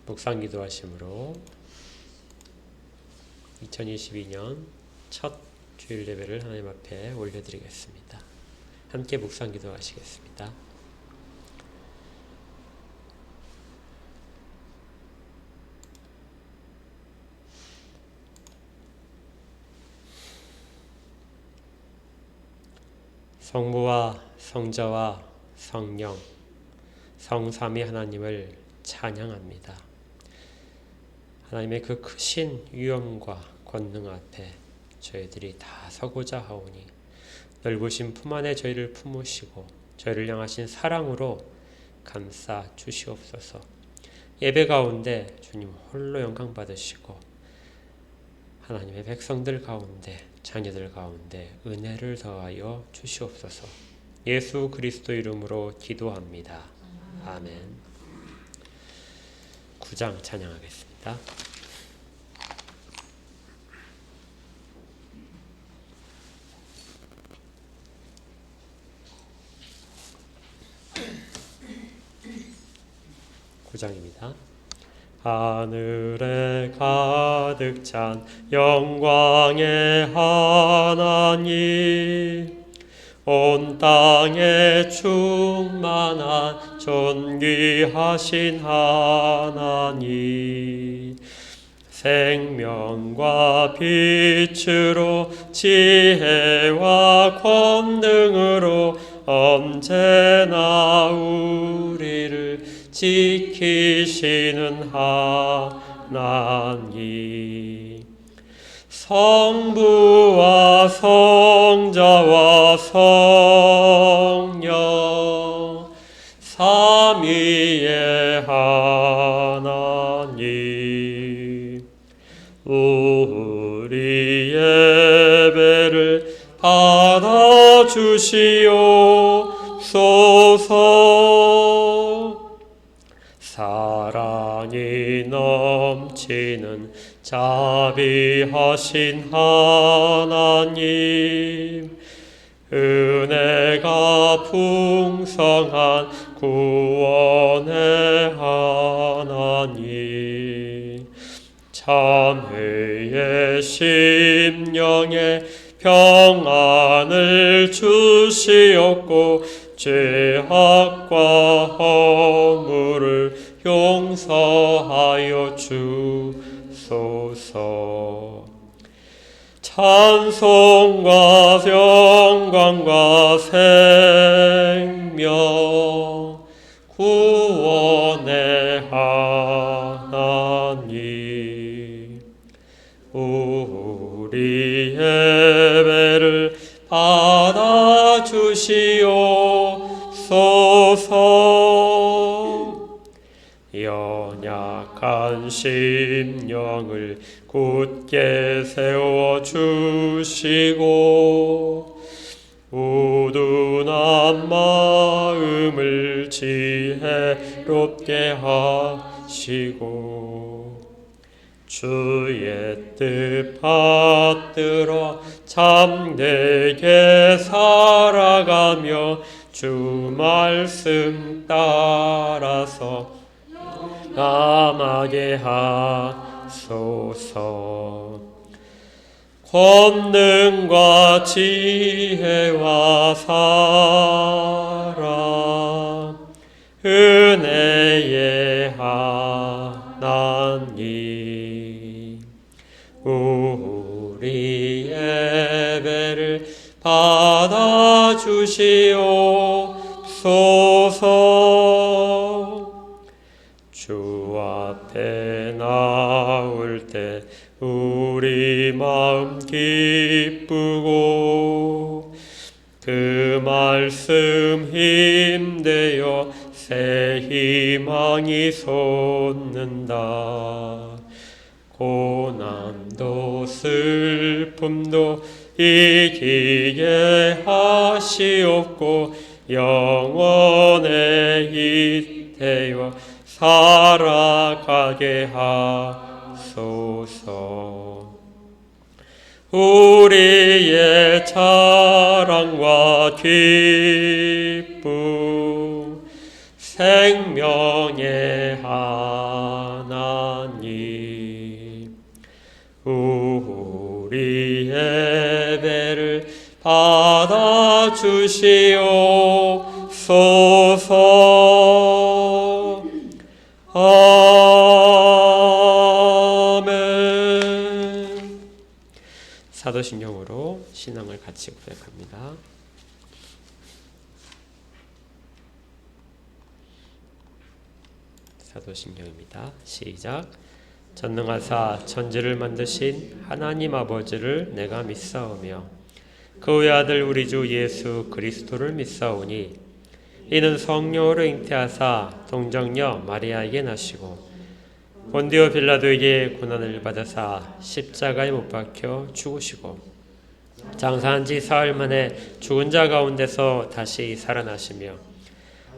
묵상 기도하심으로 2022년 첫 주일 예배를 하나님 앞에 올려드리겠습니다. 함께 묵상 기도하시겠습니다. 성부와 성자와 성령 성삼위 하나님을 찬양합니다. 하나님의 그 크신 위엄과 권능 앞에 저희들이 다 서고자 하오니 넓으신 품 안에 저희를 품으시고 저희를 향하신 사랑으로 감싸 주시옵소서. 예배 가운데 주님 홀로 영광 받으시고 하나님의 백성들 가운데 자녀들 가운데 은혜를 더하여 주시옵소서. 예수 그리스도 이름으로 기도합니다. 아멘. 9장 찬양하겠습니다. 구장입니다. 하늘에 가득 찬 영광의 하나님, 온 땅에 충만한 존귀하신 하나님, 생명과 빛으로 지혜와 권능으로 언제나 우리를 지키시는 하나님, 성부와 성자와 성령 삼위의 하나님, 우리 예배를 받아주시옵소서. 사랑이 넘치는 자비하신 하나님, 은혜가 풍성한 구원의 하나님, 참회의 심령에 평안을 주시옵고 죄악과 허물을 용서하여 주소서. 찬송과 영광과 생명 구원의 하나님, 우리 예배를 받아주시옵소서. 연약한 심령을 굳게 세워주시고 우둔한 마음을 지혜롭게 하시고 주의 뜻 받들어 참되게 살아가며 주 말씀 따라서 남하게 하소서. 권능과 지혜와 사랑 은혜의 하나님, 우리 예배를 받아주시옵소서. 주 앞에 나올 때 우리 마음 기쁘고 그 말씀 힘되어 새 희망이 솟는다. 고난도 슬픔도 이기게 하시옵고 영원에 잇대어 살아가게 하소서. 우리의 자랑과 기쁨 생명의 하나님, 예배를 받아주시옵소서. 아멘. 사도신경으로 신앙을 같이 고백합니다. 사도신경입니다. 시작. 전능하사 천지를 만드신 하나님 아버지를 내가 믿사오며 그 의 아들 우리 주 예수 그리스도를 믿사오니 이는 성령으로 잉태하사 동정녀 마리아에게 나시고 본디오 빌라도에게 고난을 받으사 십자가에 못 박혀 죽으시고 장사한 지 사흘 만에 죽은 자 가운데서 다시 살아나시며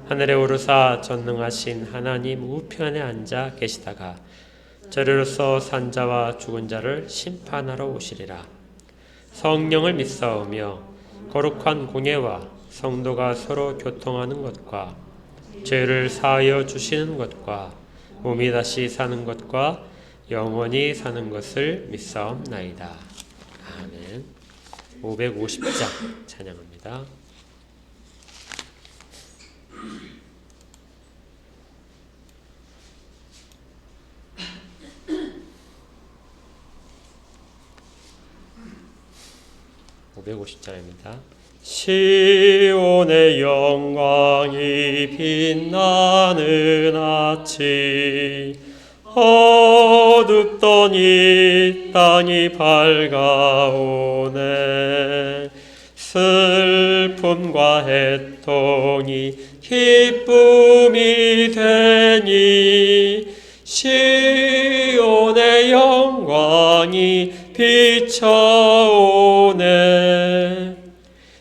하늘에 오르사 전능하신 하나님 우편에 앉아 계시다가 저리로서 산자와 죽은 자를 심판하러 오시리라. 성령을 믿사오며 거룩한 공예와 성도가 서로 교통하는 것과 죄를 사하여 주시는 것과 몸이 다시 사는 것과 영원히 사는 것을 믿사옵나이다. 아멘. 550장 찬양합니다. 시온의 영광이 빛나는 아침 어둡던 이 땅이 밝아오네. 슬픔과 애통이 기쁨이 되니 시온의 영광이 비춰오네.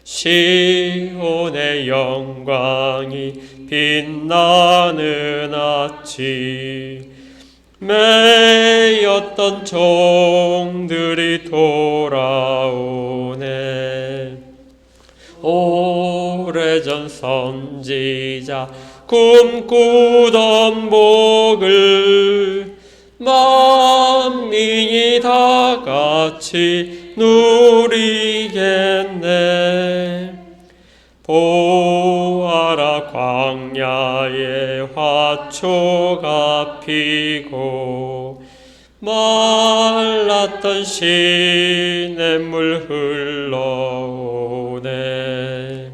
시온의 영광이 빛나는 아침 매였던 종들이 돌아오네. 오래전 선지자 꿈꾸던 복을 만민이 다 같이 누리겠네. 보아라 광야에 화초가 피고 말랐던 시냇물 흘러오네.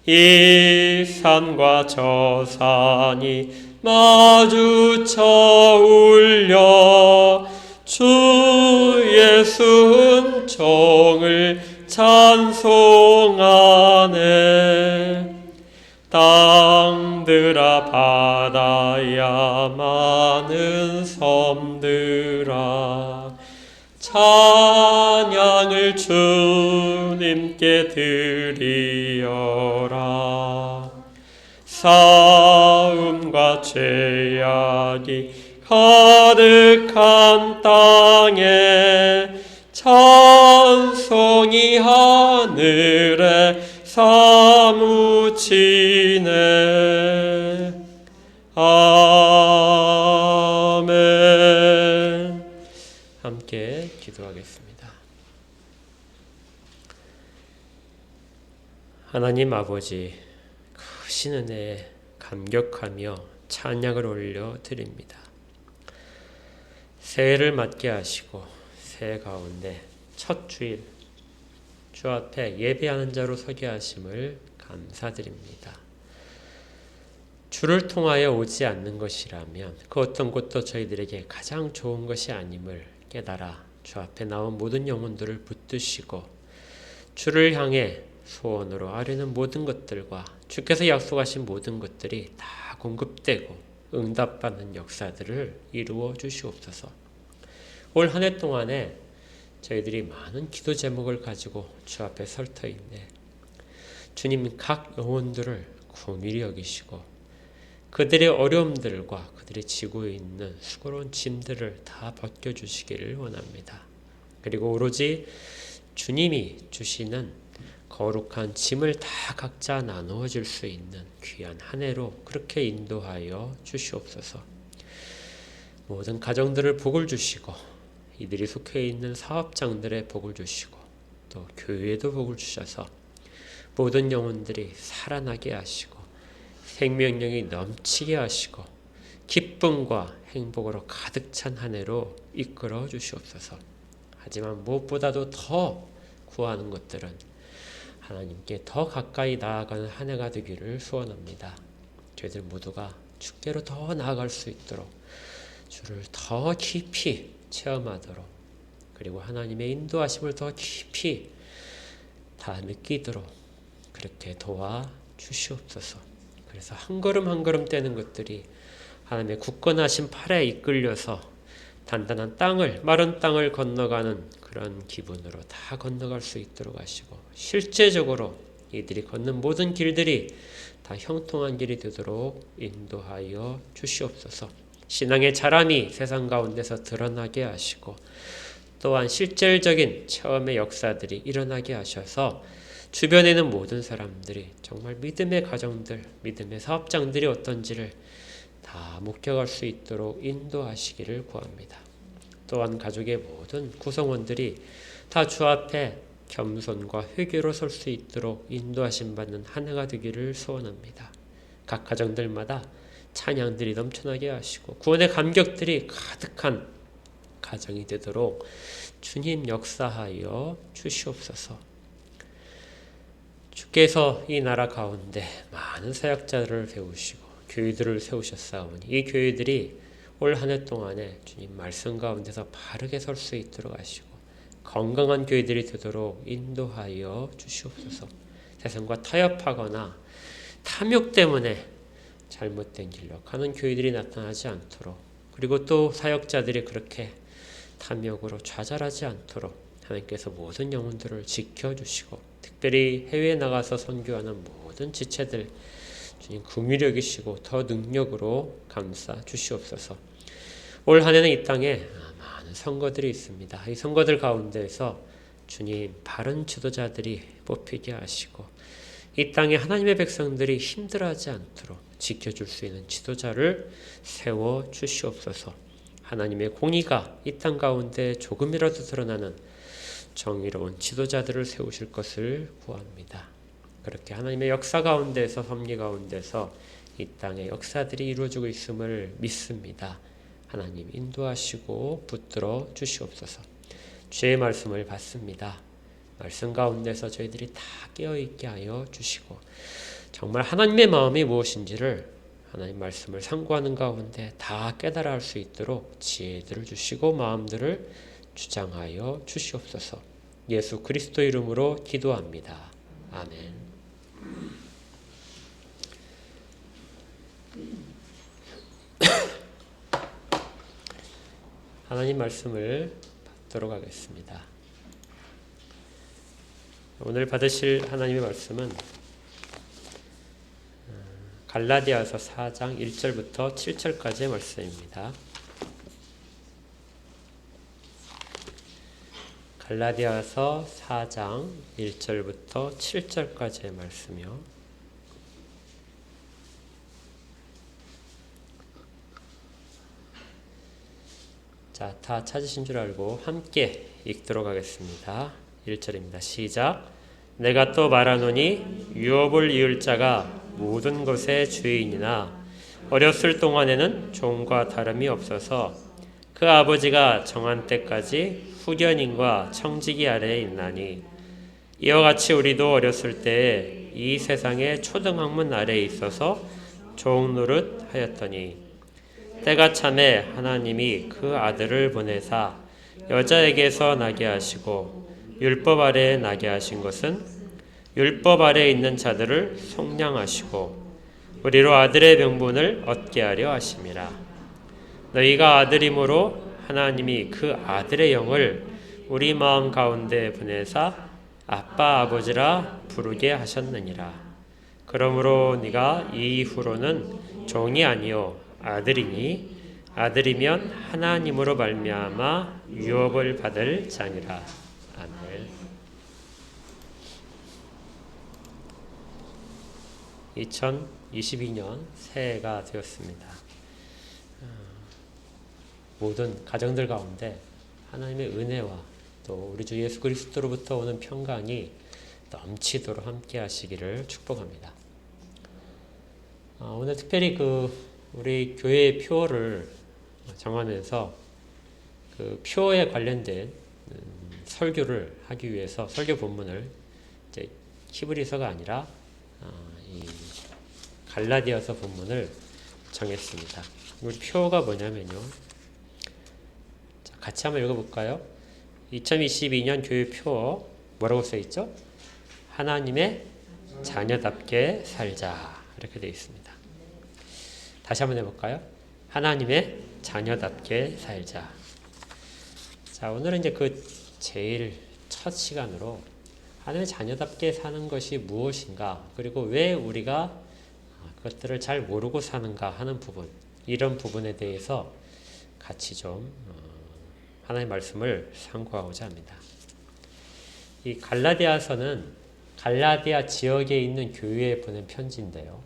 이 산과 저 산이 마주쳐 울려 주 예수 은총을 찬송하네. 땅들아 바다야 많은 섬들아 찬양을 주님께 드리어라. 싸움과 죄악이 가득한 땅에 찬송이 하늘에 사무치네. 아멘. 함께 기도하겠습니다. 하나님 아버지, 크신 은혜에 감격하며 찬양을 올려 드립니다. 새해를 맞게 하시고 새해 가운데 첫 주일 주 앞에 예배하는 자로 서게 하심을 감사드립니다. 주를 통하여 오지 않는 것이라면 그 어떤 것도 저희들에게 가장 좋은 것이 아님을 깨달아 주 앞에 나온 모든 영혼들을 붙드시고 주를 향해 소원으로 아뢰는 모든 것들과 주께서 약속하신 모든 것들이 다 공급되고 응답받는 역사들을 이루어 주시옵소서. 올 한 해 동안에 저희들이 많은 기도 제목을 가지고 주 앞에 설터있네. 주님 각 영혼들을 긍휼히 여기시고 그들의 어려움들과 그들이 지고 있는 수고로운 짐들을 다 벗겨주시기를 원합니다. 그리고 오로지 주님이 주시는 거룩한 짐을 다 각자 나누어 줄 수 있는 귀한 한 해로 그렇게 인도하여 주시옵소서. 모든 가정들을 복을 주시고 이들이 속해 있는 사업장들의 복을 주시고 또 교회에도 복을 주셔서 모든 영혼들이 살아나게 하시고 생명력이 넘치게 하시고 기쁨과 행복으로 가득 찬 한 해로 이끌어 주시옵소서. 하지만 무엇보다도 더 구하는 것들은 하나님께 더 가까이 나아가는 한 해가 되기를 소원합니다. 저희들 모두가 주께로 더 나아갈 수 있도록 주를 더 깊이 체험하도록 그리고 하나님의 인도하심을 더 깊이 다 느끼도록 그렇게 도와주시옵소서. 그래서 한 걸음 한 걸음 떼는 것들이 하나님의 굳건하신 팔에 이끌려서 단단한 땅을, 마른 땅을 건너가는 그런 기분으로 다 건너갈 수 있도록 하시고 실제적으로 이들이 걷는 모든 길들이 다 형통한 길이 되도록 인도하여 주시옵소서. 신앙의 자람이 세상 가운데서 드러나게 하시고 또한 실질적인 체험의 역사들이 일어나게 하셔서 주변에 있는 모든 사람들이 정말 믿음의 가정들, 믿음의 사업장들이 어떤지를 다 목격할 수 있도록 인도하시기를 구합니다. 또한 가족의 모든 구성원들이 다 주 앞에 겸손과 회개로 설 수 있도록 인도하심 받는 한 해가 되기를 소원합니다. 각 가정들마다 찬양들이 넘쳐나게 하시고 구원의 감격들이 가득한 가정이 되도록 주님 역사하여 주시옵소서. 주께서 이 나라 가운데 많은 사역자들을 세우시고 교회들을 세우셨사오니 이 교회들이 올 한 해 동안에 주님 말씀 가운데서 바르게 설 수 있도록 하시고 건강한 교회들이 되도록 인도하여 주시옵소서. 세상과 타협하거나 탐욕 때문에 잘못된 길로 가는 교회들이 나타나지 않도록 그리고 또 사역자들이 그렇게 탐욕으로 좌절하지 않도록 하나님께서 모든 영혼들을 지켜주시고 특별히 해외에 나가서 선교하는 모든 지체들 주님 긍휼히 여기시고 더 능력으로 감싸 주시옵소서. 올 한 해는 이 땅에 많은 선거들이 있습니다. 이 선거들 가운데에서 주님 바른 지도자들이 뽑히게 하시고 이 땅에 하나님의 백성들이 힘들어하지 않도록 지켜줄 수 있는 지도자를 세워 주시옵소서. 하나님의 공의가 이 땅 가운데 조금이라도 드러나는 정의로운 지도자들을 세우실 것을 구합니다. 그렇게 하나님의 역사 가운데서 섭리 가운데서 이 땅의 역사들이 이루어지고 있음을 믿습니다. 하나님 인도하시고 붙들어 주시옵소서. 주의 말씀을 받습니다. 말씀 가운데서 저희들이 다 깨어있게 하여 주시고 정말 하나님의 마음이 무엇인지를 하나님 말씀을 상고하는 가운데 다 깨달아 할 수 있도록 지혜들을 주시고 마음들을 주장하여 주시옵소서. 예수 그리스도 이름으로 기도합니다. 아멘. 하나님 말씀을 받도록 하겠습니다. 오늘 받으실 하나님의 말씀은 갈라디아서 4장 1절부터 7절까지의 말씀입니다. 갈라디아서 4장 1절부터 7절까지의 말씀이요. 자, 다 찾으신 줄 알고 함께 읽도록 하겠습니다. 1절입니다. 시작. 내가 또 말하노니 유업을 이을 자가 모든 것의 주인이나 어렸을 동안에는 종과 다름이 없어서 그 아버지가 정한 때까지 후견인과 청지기 아래에 있나니 이와 같이 우리도 어렸을 때에 이 세상의 초등학문 아래에 있어서 종 노릇 하였더니 때가 참에 하나님이 그 아들을 보내사 여자에게서 나게 하시고 율법 아래에 나게 하신 것은 율법 아래에 있는 자들을 속량하시고 우리로 아들의 명분을 얻게 하려 하심이라. 너희가 아들이므로 하나님이 그 아들의 영을 우리 마음 가운데 보내사 아빠 아버지라 부르게 하셨느니라. 그러므로 네가 이후로는 종이 아니요 아들이니 아들이면 하나님으로 말미암아 유업을 받을 자니라. 아멘. 2022년 새해가 되었습니다. 모든 가정들 가운데 하나님의 은혜와 또 우리 주 예수 그리스도로부터 오는 평강이 넘치도록 함께 하시기를 축복합니다. 오늘 특별히 우리 교회의 표어를 정하면서 그 표어에 관련된 설교를 하기 위해서 설교 본문을 이제 히브리서가 아니라 이 갈라디아서 본문을 정했습니다. 우리 표어가 뭐냐면요. 자, 같이 한번 읽어볼까요? 2022년 교회 표어 뭐라고 써있죠? 하나님의 자녀답게 살자, 이렇게 되어 있습니다. 다시 한번 해볼까요? 하나님의 자녀답게 살자. 자, 오늘은 이제 제일 첫 시간으로 하나님의 자녀답게 사는 것이 무엇인가, 그리고 왜 우리가 그것들을 잘 모르고 사는가 하는 부분, 이런 부분에 대해서 같이 좀 하나님의 말씀을 상고하고자 합니다. 이 갈라디아서는 갈라디아 지역에 있는 교회에 보낸 편지인데요.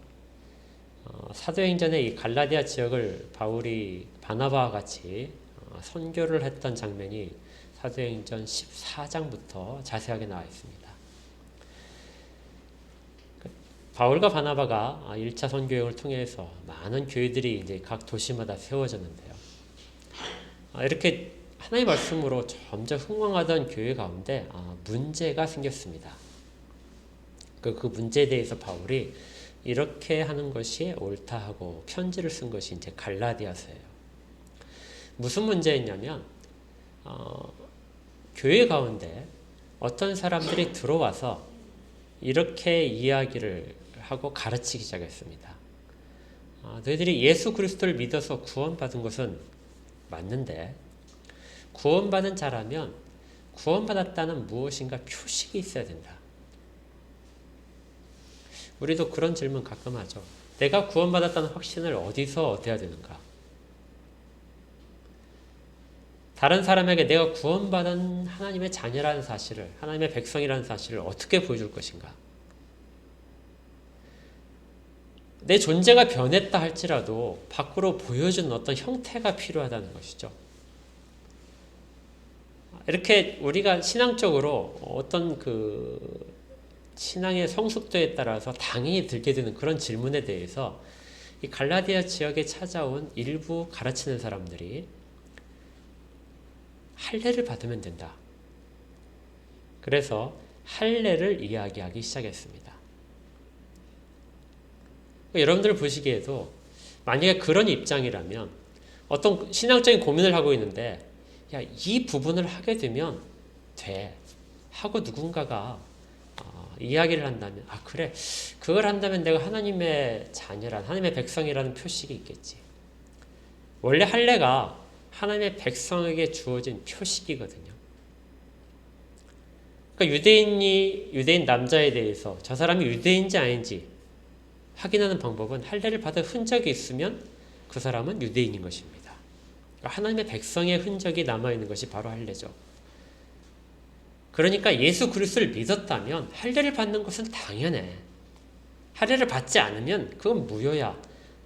사도행전에 이 갈라디아 지역을 바울이 바나바와 같이 선교를 했던 장면이 사도행전 14장부터 자세하게 나와 있습니다. 바울과 바나바가 1차 선교 여행을 통해서 많은 교회들이 이제 각 도시마다 세워졌는데요. 이렇게 하나님의 말씀으로 점점 흥왕하던 교회 가운데 문제가 생겼습니다. 그 문제에 대해서 바울이 이렇게 하는 것이 옳다 하고 편지를 쓴 것이 이제 갈라디아서예요. 무슨 문제였냐면 교회 가운데 어떤 사람들이 들어와서 이렇게 이야기를 하고 가르치기 시작했습니다. 너희들이 예수 그리스도를 믿어서 구원받은 것은 맞는데 구원받은 자라면 구원받았다는 무엇인가 표식이 있어야 된다. 우리도 그런 질문 가끔 하죠. 내가 구원받았다는 확신을 어디서 얻어야 되는가? 다른 사람에게 내가 구원받은 하나님의 자녀라는 사실을, 하나님의 백성이라는 사실을 어떻게 보여줄 것인가? 내 존재가 변했다 할지라도 밖으로 보여주는 어떤 형태가 필요하다는 것이죠. 이렇게 우리가 신앙적으로 어떤 신앙의 성숙도에 따라서 당연히 들게 되는 그런 질문에 대해서 이 갈라디아 지역에 찾아온 일부 가르치는 사람들이 할례를 받으면 된다. 그래서 할례를 이야기하기 시작했습니다. 여러분들 보시기에도 만약에 그런 입장이라면 어떤 신앙적인 고민을 하고 있는데 야, 이 부분을 하게 되면 돼 하고 누군가가 이야기를 한다면 그래, 그걸 한다면 내가 하나님의 자녀란, 하나님의 백성이라는 표식이 있겠지. 원래 할례가 하나님의 백성에게 주어진 표식이거든요. 그러니까 유대인 남자에 대해서 저 사람이 유대인지 아닌지 확인하는 방법은 할례를 받은 흔적이 있으면 그 사람은 유대인인 것입니다. 그러니까 하나님의 백성의 흔적이 남아있는 것이 바로 할례죠. 그러니까 예수 그리스도를 믿었다면 할례를 받는 것은 당연해. 할례를 받지 않으면 그건 무효야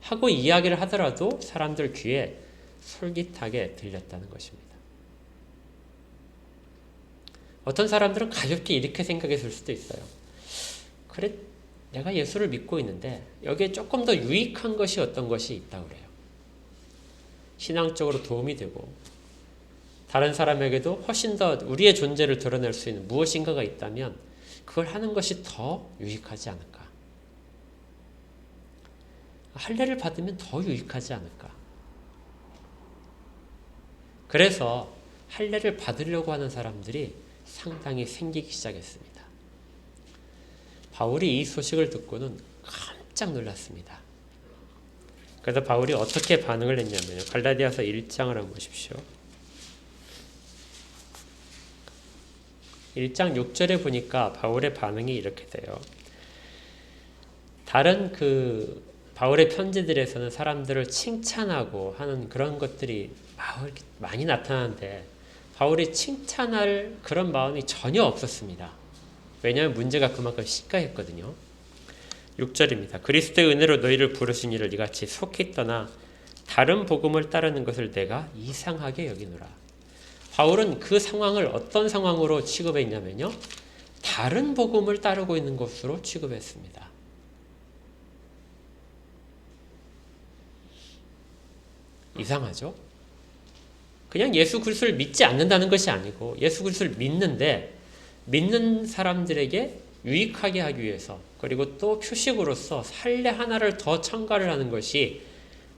하고 이야기를 하더라도 사람들 귀에 솔깃하게 들렸다는 것입니다. 어떤 사람들은 가볍게 이렇게 생각했을 수도 있어요. 그래, 내가 예수를 믿고 있는데 여기에 조금 더 유익한 것이 어떤 것이 있다고 그래요. 신앙적으로 도움이 되고 다른 사람에게도 훨씬 더 우리의 존재를 드러낼 수 있는 무엇인가가 있다면 그걸 하는 것이 더 유익하지 않을까? 할례를 받으면 더 유익하지 않을까? 그래서 할례를 받으려고 하는 사람들이 상당히 생기기 시작했습니다. 바울이 이 소식을 듣고는 깜짝 놀랐습니다. 그래서 바울이 어떻게 반응을 했냐면요. 갈라디아서 1장을 한번 보십시오. 1장 6절에 보니까 바울의 반응이 이렇게 돼요. 다른 바울의 편지들에서는 사람들을 칭찬하고 하는 그런 것들이 많이 나타나는데 바울이 칭찬할 그런 마음이 전혀 없었습니다. 왜냐하면 문제가 그만큼 심각했거든요. 6절입니다. 그리스도의 은혜로 너희를 부르신 이를 이같이 속히 떠나 다른 복음을 따르는 것을 내가 이상하게 여기노라. 바울은 그 상황을 어떤 상황으로 취급했냐면요. 다른 복음을 따르고 있는 것으로 취급했습니다. 이상하죠? 그냥 예수 그리스도를 믿지 않는다는 것이 아니고 예수 그리스도를 믿는데 믿는 사람들에게 유익하게 하기 위해서 그리고 또 표식으로서 할례 하나를 더 첨가를 하는 것이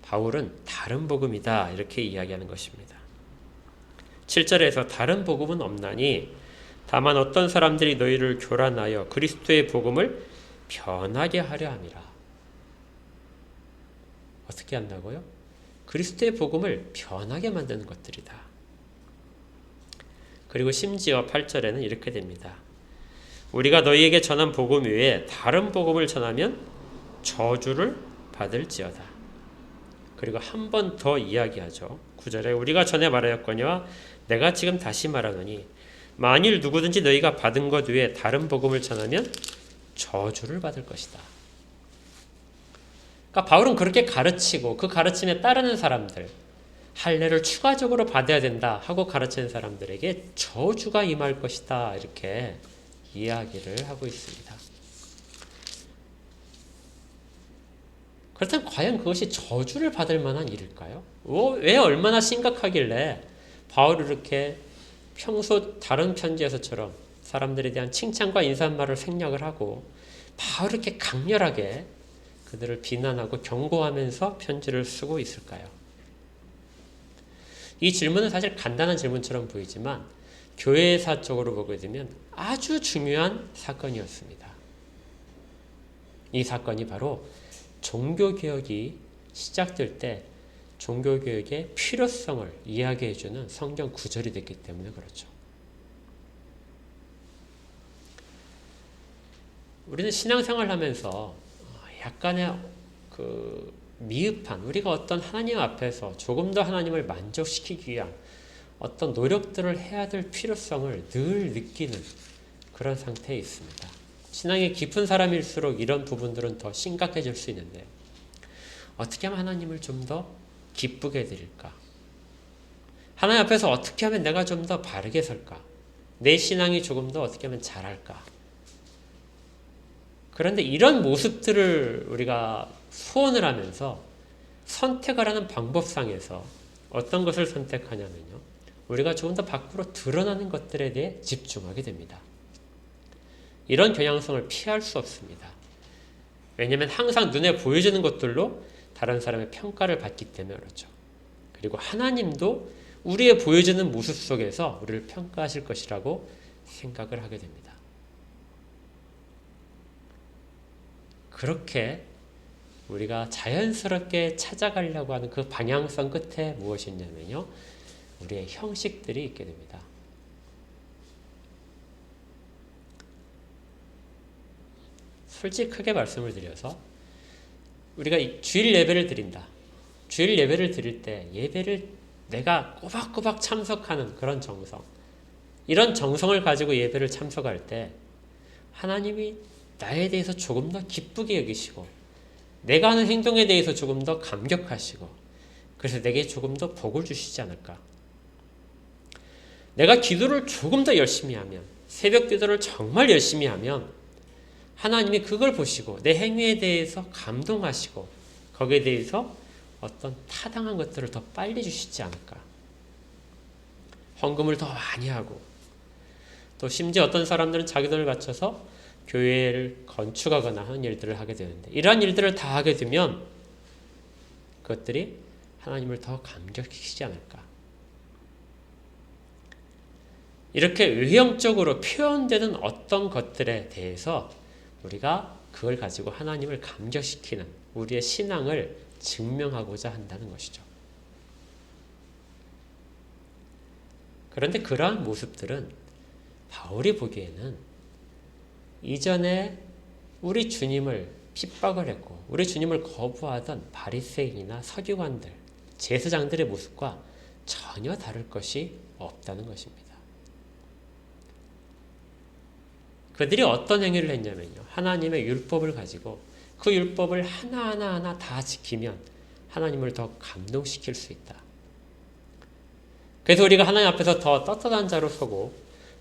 바울은 다른 복음이다 이렇게 이야기하는 것입니다. 7절에서 다른 복음은 없나니 다만 어떤 사람들이 너희를 교란하여 그리스도의 복음을 변하게 하려 함이라. 어떻게 한다고요? 그리스도의 복음을 변하게 만드는 것들이다. 그리고 심지어 8절에는 이렇게 됩니다. 우리가 너희에게 전한 복음 외에 다른 복음을 전하면 저주를 받을지어다. 그리고 한 번 더 이야기하죠. 9절에 우리가 전에 말하였거니와 내가 지금 다시 말하노니 만일 누구든지 너희가 받은 것 외에 다른 복음을 전하면 저주를 받을 것이다. 그러니까 바울은 그렇게 가르치고 그 가르침에 따르는 사람들, 할례를 추가적으로 받아야 된다 하고 가르치는 사람들에게 저주가 임할 것이다 이렇게 이야기를 하고 있습니다. 그렇다면 과연 그것이 저주를 받을 만한 일일까요? 왜 얼마나 심각하길래 바울이 이렇게 평소 다른 편지에서처럼 사람들에 대한 칭찬과 인사말을 생략을 하고 바울이 이렇게 강렬하게 그들을 비난하고 경고하면서 편지를 쓰고 있을까요? 이 질문은 사실 간단한 질문처럼 보이지만 교회사적으로 보게 되면 아주 중요한 사건이었습니다. 이 사건이 바로 종교개혁이 시작될 때 종교개혁의 필요성을 이야기해주는 성경 구절이 됐기 때문에 그렇죠. 우리는 신앙생활을 하면서 약간의 미흡한 우리가 어떤 하나님 앞에서 조금 더 하나님을 만족시키기 위한 어떤 노력들을 해야 될 필요성을 늘 느끼는 그런 상태에 있습니다. 신앙이 깊은 사람일수록 이런 부분들은 더 심각해질 수 있는데 어떻게 하면 하나님을 좀 더 기쁘게 해드릴까? 하나님 앞에서 어떻게 하면 내가 좀 더 바르게 설까? 내 신앙이 조금 더 어떻게 하면 잘할까? 그런데 이런 모습들을 우리가 소원을 하면서 선택을 하는 방법상에서 어떤 것을 선택하냐면요. 우리가 조금 더 밖으로 드러나는 것들에 대해 집중하게 됩니다. 이런 경향성을 피할 수 없습니다. 왜냐하면 항상 눈에 보여지는 것들로 다른 사람의 평가를 받기 때문에 그렇죠. 그리고 하나님도 우리의 보여지는 모습 속에서 우리를 평가하실 것이라고 생각을 하게 됩니다. 그렇게 우리가 자연스럽게 찾아가려고 하는 그 방향성 끝에 무엇이 있냐면요. 우리의 형식들이 있게 됩니다. 솔직하게 말씀을 드려서 우리가 주일 예배를 드린다. 주일 예배를 드릴 때 예배를 내가 꼬박꼬박 참석하는 그런 정성, 이런 정성을 가지고 예배를 참석할 때 하나님이 나에 대해서 조금 더 기쁘게 여기시고 내가 하는 행동에 대해서 조금 더 감격하시고 그래서 내게 조금 더 복을 주시지 않을까. 내가 기도를 조금 더 열심히 하면, 새벽 기도를 정말 열심히 하면 하나님이 그걸 보시고 내 행위에 대해서 감동하시고 거기에 대해서 어떤 타당한 것들을 더 빨리 주시지 않을까. 헌금을 더 많이 하고 또 심지어 어떤 사람들은 자기 돈을 바쳐서 교회를 건축하거나 하는 일들을 하게 되는데 이러한 일들을 다 하게 되면 그것들이 하나님을 더 감격시키지 않을까. 이렇게 외형적으로 표현되는 어떤 것들에 대해서 우리가 그걸 가지고 하나님을 감격시키는 우리의 신앙을 증명하고자 한다는 것이죠. 그런데 그러한 모습들은 바울이 보기에는 이전에 우리 주님을 핍박을 했고 우리 주님을 거부하던 바리새인이나 서기관들, 제사장들의 모습과 전혀 다를 것이 없다는 것입니다. 그들이 어떤 행위를 했냐면요. 하나님의 율법을 가지고 그 율법을 하나하나 다 지키면 하나님을 더 감동시킬 수 있다. 그래서 우리가 하나님 앞에서 더 떳떳한 자로 서고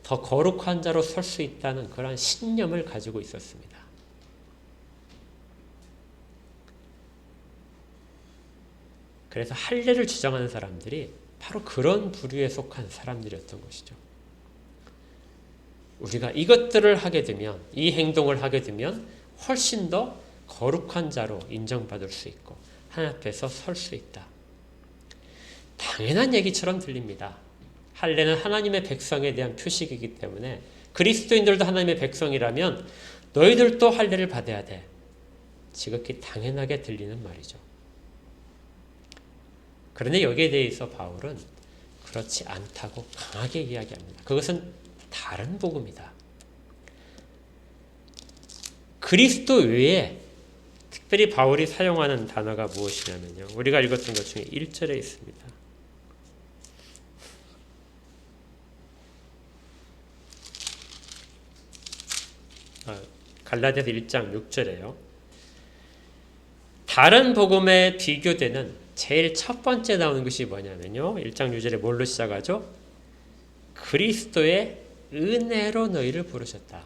더 거룩한 자로 설 수 있다는 그런 신념을 가지고 있었습니다. 그래서 할례를 주장하는 사람들이 바로 그런 부류에 속한 사람들이었던 것이죠. 우리가 이것들을 하게 되면, 이 행동을 하게 되면 훨씬 더 거룩한 자로 인정받을 수 있고 하나님 앞에서 설 수 있다. 당연한 얘기처럼 들립니다. 할례는 하나님의 백성에 대한 표식이기 때문에 그리스도인들도 하나님의 백성이라면 너희들도 할례를 받아야 돼. 지극히 당연하게 들리는 말이죠. 그런데 여기에 대해서 바울은 그렇지 않다고 강하게 이야기합니다. 그것은 다른 복음이다. 그리스도 외에 특별히 바울이 사용하는 단어가 무엇이냐면요. 우리가 읽었던 것 중에 1절에 있습니다. 갈라디아서 1장 6절에요. 다른 복음에 비교되는 제일 첫 번째 나오는 것이 뭐냐면요. 1장 6절에 뭘로 시작하죠? 그리스도의 은혜로 너희를 부르셨다.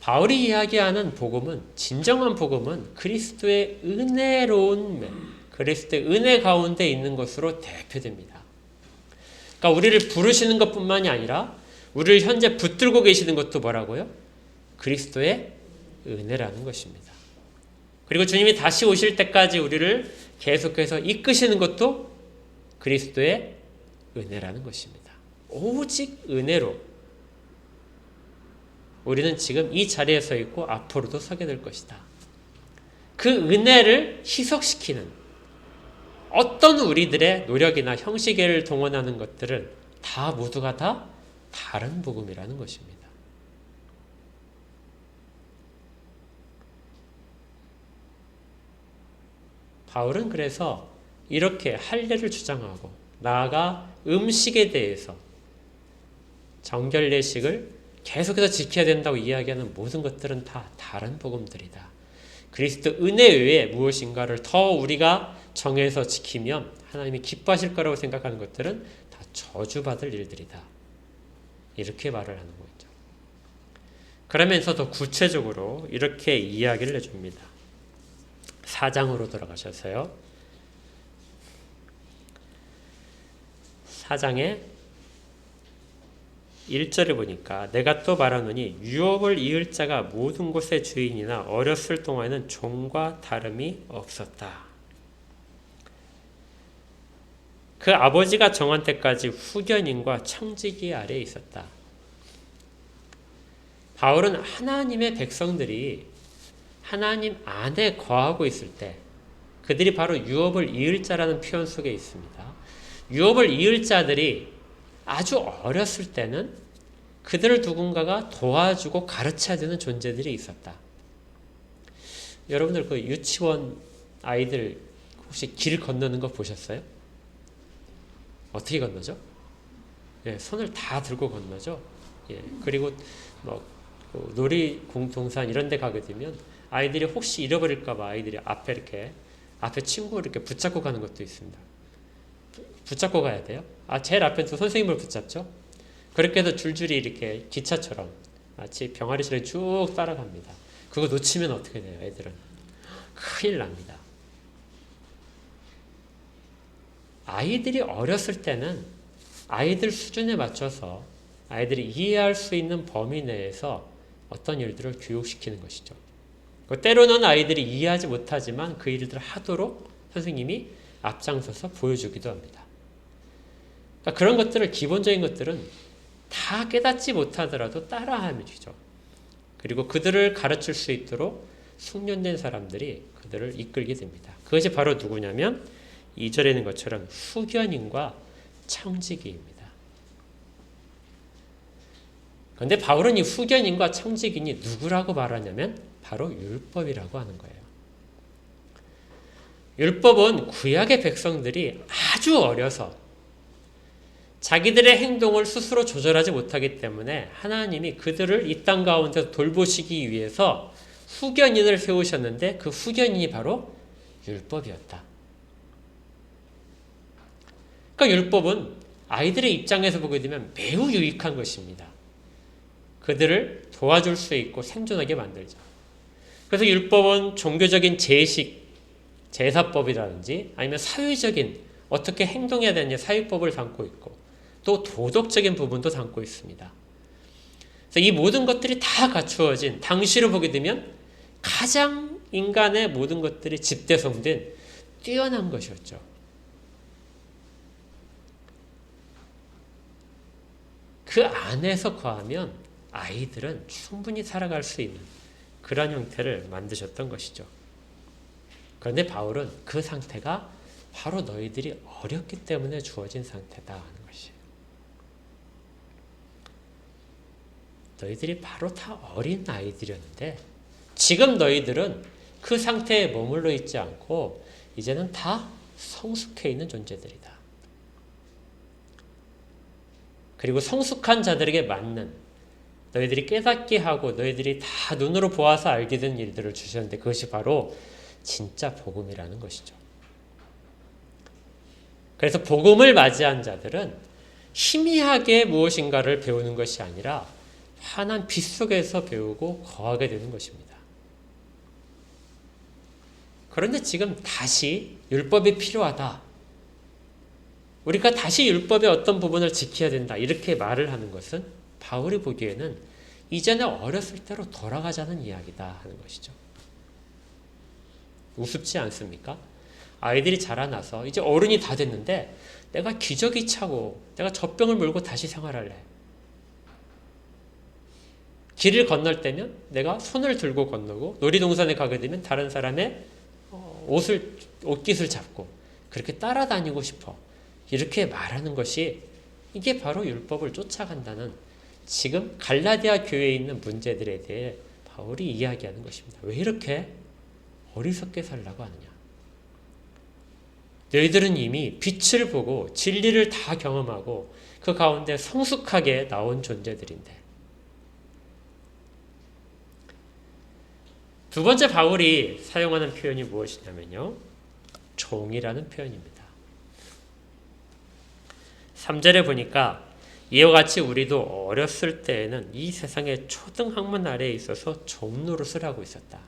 바울이 이야기하는 복음은, 진정한 복음은 그리스도의 은혜로운, 그리스도의 은혜 가운데 있는 것으로 대표됩니다. 그러니까 우리를 부르시는 것뿐만이 아니라 우리를 현재 붙들고 계시는 것도 뭐라고요? 그리스도의 은혜라는 것입니다. 그리고 주님이 다시 오실 때까지 우리를 계속해서 이끄시는 것도 그리스도의 은혜라는 것입니다. 오직 은혜로 우리는 지금 이 자리에 서 있고 앞으로도 서게 될 것이다. 그 은혜를 희석시키는 어떤 우리들의 노력이나 형식을 동원하는 것들은 다 모두가 다 다른 복음이라는 것입니다. 바울은 그래서 이렇게 할례를 주장하고 나아가 음식에 대해서 정결례식을 계속해서 지켜야 된다고 이야기하는 모든 것들은 다 다른 복음들이다. 그리스도 은혜 외에 무엇인가를 더 우리가 정해서 지키면 하나님이 기뻐하실 거라고 생각하는 것들은 다 저주받을 일들이다. 이렇게 말을 하는 거죠. 그러면서 더 구체적으로 이렇게 이야기를 해줍니다. 4장으로 돌아가셔서요. 4장에 1절을 보니까 내가 또 말하노니 유업을 이을 자가 모든 곳의 주인이나 어렸을 동안에는 종과 다름이 없었다. 그 아버지가 정한 때까지 후견인과 청지기 아래에 있었다. 바울은 하나님의 백성들이 하나님 안에 거하고 있을 때 그들이 바로 유업을 이을 자라는 표현 속에 있습니다. 유업을 이을 자들이 아주 어렸을 때는 그들을 누군가가 도와주고 가르쳐야 되는 존재들이 있었다. 여러분들 그 유치원 아이들 혹시 길 건너는 거 보셨어요? 어떻게 건너죠? 예, 손을 다 들고 건너죠. 예, 그리고 뭐 놀이동산 이런 데 가게 되면 아이들이 혹시 잃어버릴까봐 아이들이 앞에 친구를 이렇게 붙잡고 가는 것도 있습니다. 붙잡고 가야 돼요. 제일 앞에서 선생님을 붙잡죠. 그렇게 해서 줄줄이 이렇게 기차처럼 마치 병아리처럼 쭉 따라갑니다. 그거 놓치면 어떻게 돼요, 애들은? 큰일 납니다. 아이들이 어렸을 때는 아이들 수준에 맞춰서 아이들이 이해할 수 있는 범위 내에서 어떤 일들을 교육시키는 것이죠. 때로는 아이들이 이해하지 못하지만 그 일들을 하도록 선생님이 앞장서서 보여주기도 합니다. 그러니까 그런 것들을, 기본적인 것들은 다 깨닫지 못하더라도 따라하면 되죠. 그리고 그들을 가르칠 수 있도록 숙련된 사람들이 그들을 이끌게 됩니다. 그것이 바로 누구냐면 2절에 있는 것처럼 후견인과 청지기입니다. 그런데 바울은 이 후견인과 청지기인이 누구라고 말하냐면 바로 율법이라고 하는 거예요. 율법은 구약의 백성들이 아주 어려서 자기들의 행동을 스스로 조절하지 못하기 때문에 하나님이 그들을 이 땅 가운데서 돌보시기 위해서 후견인을 세우셨는데 그 후견인이 바로 율법이었다. 그러니까 율법은 아이들의 입장에서 보게 되면 매우 유익한 것입니다. 그들을 도와줄 수 있고 생존하게 만들죠. 그래서 율법은 종교적인 제식, 제사법이라든지 아니면 사회적인 어떻게 행동해야 되느냐 사회법을 담고 있고 또 도덕적인 부분도 담고 있습니다. 그래서 이 모든 것들이 다 갖추어진 당시로 보게 되면 가장 인간의 모든 것들이 집대성된 뛰어난 것이었죠. 그 안에서 거하면 아이들은 충분히 살아갈 수 있는 그런 형태를 만드셨던 것이죠. 그런데 바울은 그 상태가 바로 너희들이 어렸기 때문에 주어진 상태다 하는 것이에요. 너희들이 바로 다 어린 아이들이었는데 지금 너희들은 그 상태에 머물러 있지 않고 이제는 다 성숙해 있는 존재들이다. 그리고 성숙한 자들에게 맞는 너희들이 깨닫게 하고 너희들이 다 눈으로 보아서 알게 된 일들을 주셨는데 그것이 바로 진짜 복음이라는 것이죠. 그래서 복음을 맞이한 자들은 희미하게 무엇인가를 배우는 것이 아니라 환한 빛 속에서 배우고 거하게 되는 것입니다. 그런데 지금 다시 율법이 필요하다. 우리가 다시 율법의 어떤 부분을 지켜야 된다. 이렇게 말을 하는 것은 바울이 보기에는 이전에 어렸을 때로 돌아가자는 이야기다 하는 것이죠. 우습지 않습니까? 아이들이 자라나서 이제 어른이 다 됐는데 내가 기저귀 차고 내가 젖병을 물고 다시 생활할래. 길을 건널 때면 내가 손을 들고 건너고 놀이동산에 가게 되면 다른 사람의 옷깃을 잡고 그렇게 따라다니고 싶어. 이렇게 말하는 것이 이게 바로 율법을 쫓아간다는 지금 갈라디아 교회에 있는 문제들에 대해 바울이 이야기하는 것입니다. 왜 이렇게 어리석게 살라고 하느냐. 너희들은 이미 빛을 보고 진리를 다 경험하고 그 가운데 성숙하게 나온 존재들인데. 두 번째 바울이 사용하는 표현이 무엇이냐면요. 종이라는 표현입니다. 3절에 보니까 이와 같이 우리도 어렸을 때에는 이 세상의 초등학문 아래에 있어서 종노릇을 하고 있었다.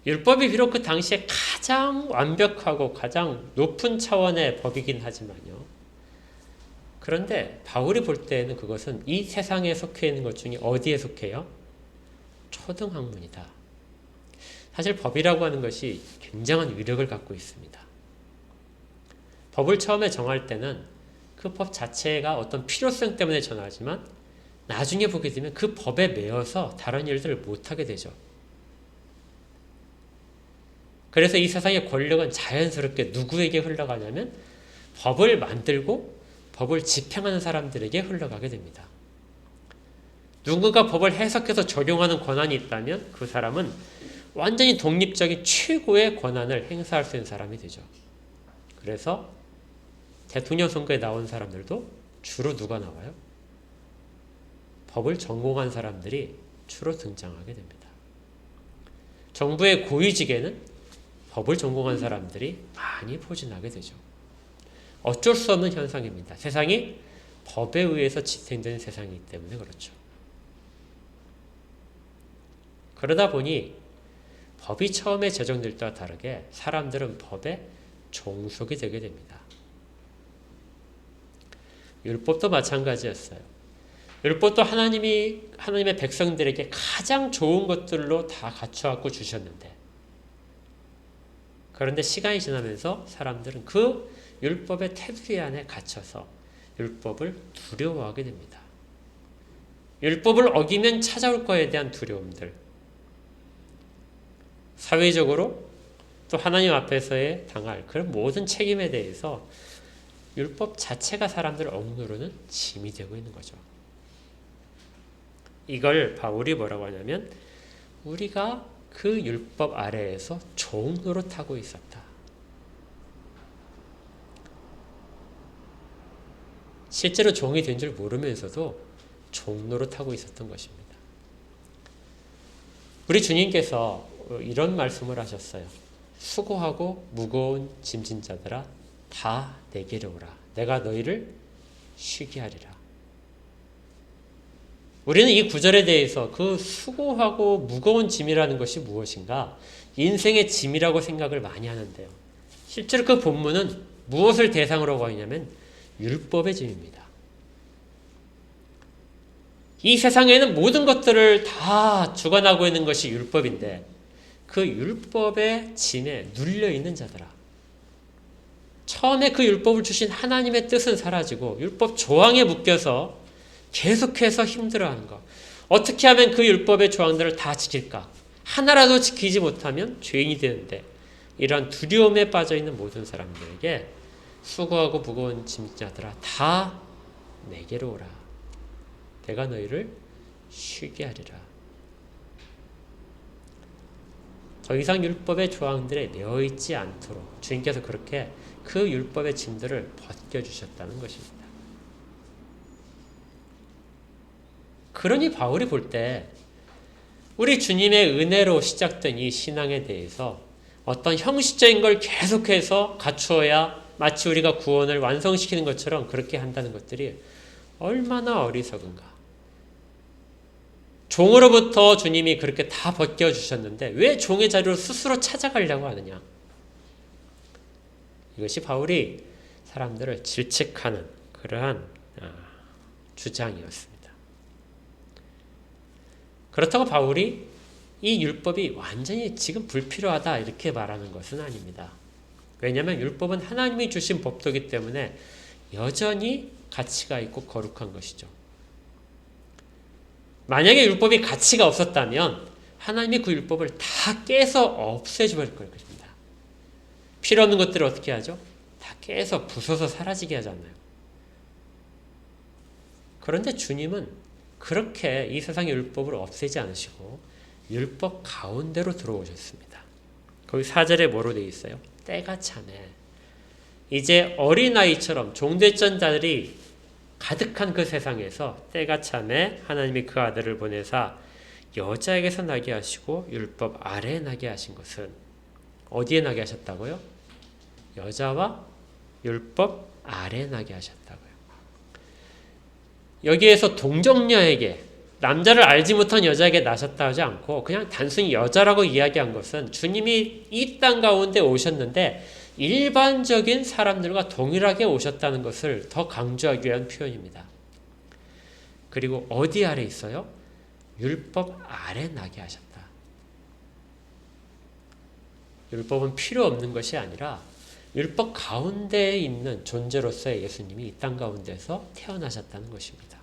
율법이 비록 그 당시에 가장 완벽하고 가장 높은 차원의 법이긴 하지만요. 그런데 바울이 볼 때에는 그것은 이 세상에 속해 있는 것 중에 어디에 속해요? 초등학문이다. 사실 법이라고 하는 것이 굉장한 위력을 갖고 있습니다. 법을 처음에 정할 때는 그 법 자체가 어떤 필요성 때문에 정하지만 나중에 보게 되면 그 법에 매여서 다른 일들을 못하게 되죠. 그래서 이 세상의 권력은 자연스럽게 누구에게 흘러가냐면 법을 만들고 법을 집행하는 사람들에게 흘러가게 됩니다. 누군가 법을 해석해서 적용하는 권한이 있다면 그 사람은 완전히 독립적인 최고의 권한을 행사할 수 있는 사람이 되죠. 그래서 대통령 선거에 나온 사람들도 주로 누가 나와요? 법을 전공한 사람들이 주로 등장하게 됩니다. 정부의 고위직에는 법을 전공한 사람들이 많이 포진하게 되죠. 어쩔 수 없는 현상입니다. 세상이 법에 의해서 지탱되는 세상이기 때문에 그렇죠. 그러다 보니 법이 처음에 제정될 때와 다르게 사람들은 법에 종속이 되게 됩니다. 율법도 마찬가지였어요. 율법도 하나님의 백성들에게 가장 좋은 것들로 다 갖춰갖고 주셨는데 그런데 시간이 지나면서 사람들은 그 율법의 테두리 안에 갇혀서 율법을 두려워하게 됩니다. 율법을 어기면 찾아올 거에 대한 두려움들, 사회적으로 또 하나님 앞에서의 당할 그런 모든 책임에 대해서 율법 자체가 사람들을 억누르는 짐이 되고 있는 거죠. 이걸 바울이 뭐라고 하냐면 우리가 그 율법 아래에서 종 노릇하고 있었다. 실제로 종이 된 줄 모르면서도 종 노릇하고 있었던 것입니다. 우리 주님께서 이런 말씀을 하셨어요. 수고하고 무거운 짐진 자들아 다 내게로 오라. 내가 너희를 쉬게 하리라. 우리는 이 구절에 대해서 그 수고하고 무거운 짐이라는 것이 무엇인가? 인생의 짐이라고 생각을 많이 하는데요. 실제로 그 본문은 무엇을 대상으로 하냐면 율법의 짐입니다. 이 세상에는 모든 것들을 다 주관하고 있는 것이 율법인데 그 율법의 짐에 눌려있는 자들아. 처음에 그 율법을 주신 하나님의 뜻은 사라지고 율법 조항에 묶여서 계속해서 힘들어하는 것. 어떻게 하면 그 율법의 조항들을 다 지킬까? 하나라도 지키지 못하면 죄인이 되는데 이러한 두려움에 빠져있는 모든 사람들에게 수고하고 무거운 짐자들아 다 내게로 오라. 내가 너희를 쉬게 하리라. 더 이상 율법의 조항들에 매어있지 않도록 주님께서 그렇게 그 율법의 짐들을 벗겨주셨다는 것입니다. 그러니 바울이 볼 때 우리 주님의 은혜로 시작된 이 신앙에 대해서 어떤 형식적인 걸 계속해서 갖추어야 마치 우리가 구원을 완성시키는 것처럼 그렇게 한다는 것들이 얼마나 어리석은가. 종으로부터 주님이 그렇게 다 벗겨주셨는데 왜 종의 자리로 스스로 찾아가려고 하느냐. 이것이 바울이 사람들을 질책하는 그러한 주장이었습니다. 그렇다고 바울이 이 율법이 완전히 지금 불필요하다 이렇게 말하는 것은 아닙니다. 왜냐하면 율법은 하나님이 주신 법도이기 때문에 여전히 가치가 있고 거룩한 것이죠. 만약에 율법이 가치가 없었다면 하나님이 그 율법을 다 깨서 없애버릴 것입니다. 필요 없는 것들을 어떻게 하죠? 다 깨서 부숴서 사라지게 하잖아요. 그런데 주님은 그렇게 이 세상의 율법을 없애지 않으시고 율법 가운데로 들어오셨습니다. 거기 4절에 뭐로 되어 있어요? 때가 차네. 이제 어린아이처럼 종되던 자들이 가득한 그 세상에서 때가 차매 하나님이 그 아들을 보내사 여자에게서 나게 하시고 율법 아래에 나게 하신 것은 어디에 나게 하셨다고요? 여자와 율법 아래에 나게 하셨다고요. 여기에서 동정녀에게 남자를 알지 못한 여자에게 나셨다 하지 않고 그냥 단순히 여자라고 이야기한 것은 주님이 이 땅 가운데 오셨는데 일반적인 사람들과 동일하게 오셨다는 것을 더 강조하기 위한 표현입니다. 그리고 어디 아래 있어요? 율법 아래 나게 하셨다. 율법은 필요 없는 것이 아니라 율법 가운데에 있는 존재로서의 예수님이 이 땅 가운데서 태어나셨다는 것입니다.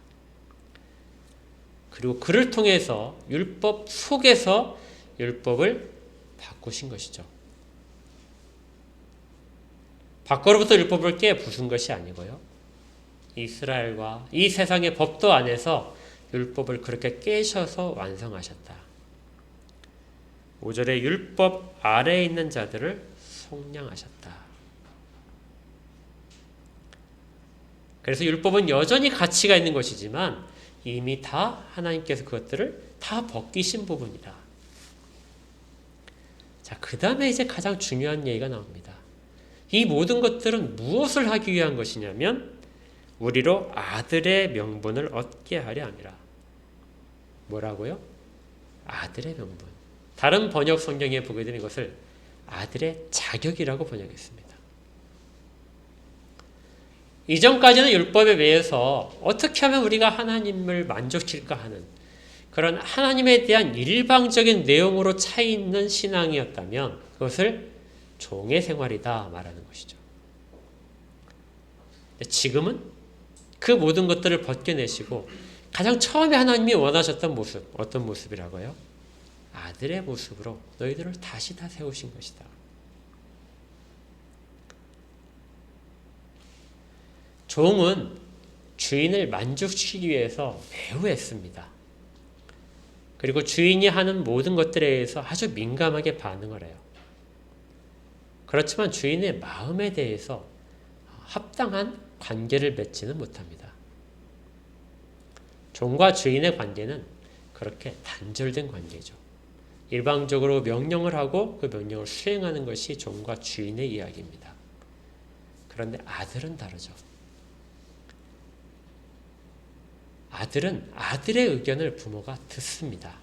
그리고 그를 통해서 율법 속에서 율법을 바꾸신 것이죠. 밖으로부터 율법을 깨 부순 것이 아니고요. 이스라엘과 이 세상의 법도 안에서 율법을 그렇게 깨셔서 완성하셨다. 5절에 율법 아래에 있는 자들을 속량하셨다. 그래서 율법은 여전히 가치가 있는 것이지만 이미 다 하나님께서 그것들을 다 벗기신 부분이다. 자, 그 다음에 이제 가장 중요한 얘기가 나옵니다. 이 모든 것들은 무엇을 하기 위한 것이냐면 우리로 아들의 명분을 얻게 하려 함이라. 뭐라고요? 아들의 명분. 다른 번역 성경에 보게 되면 이것을 아들의 자격이라고 번역했습니다. 이전까지는 율법에 의해서 어떻게 하면 우리가 하나님을 만족시킬까 하는 그런 하나님에 대한 일방적인 내용으로 차 있는 신앙이었다면 그것을 종의 생활이다 말하는 것이죠. 지금은 그 모든 것들을 벗겨내시고 가장 처음에 하나님이 원하셨던 모습, 어떤 모습이라고요? 아들의 모습으로 너희들을 다시 다 세우신 것이다. 종은 주인을 만족시키기 위해서 매우 애씁니다. 그리고 주인이 하는 모든 것들에 대해서 아주 민감하게 반응을 해요. 그렇지만 주인의 마음에 대해서 합당한 관계를 맺지는 못합니다. 종과 주인의 관계는 그렇게 단절된 관계죠. 일방적으로 명령을 하고 그 명령을 수행하는 것이 종과 주인의 이야기입니다. 그런데 아들은 다르죠. 아들은 아들의 의견을 부모가 듣습니다.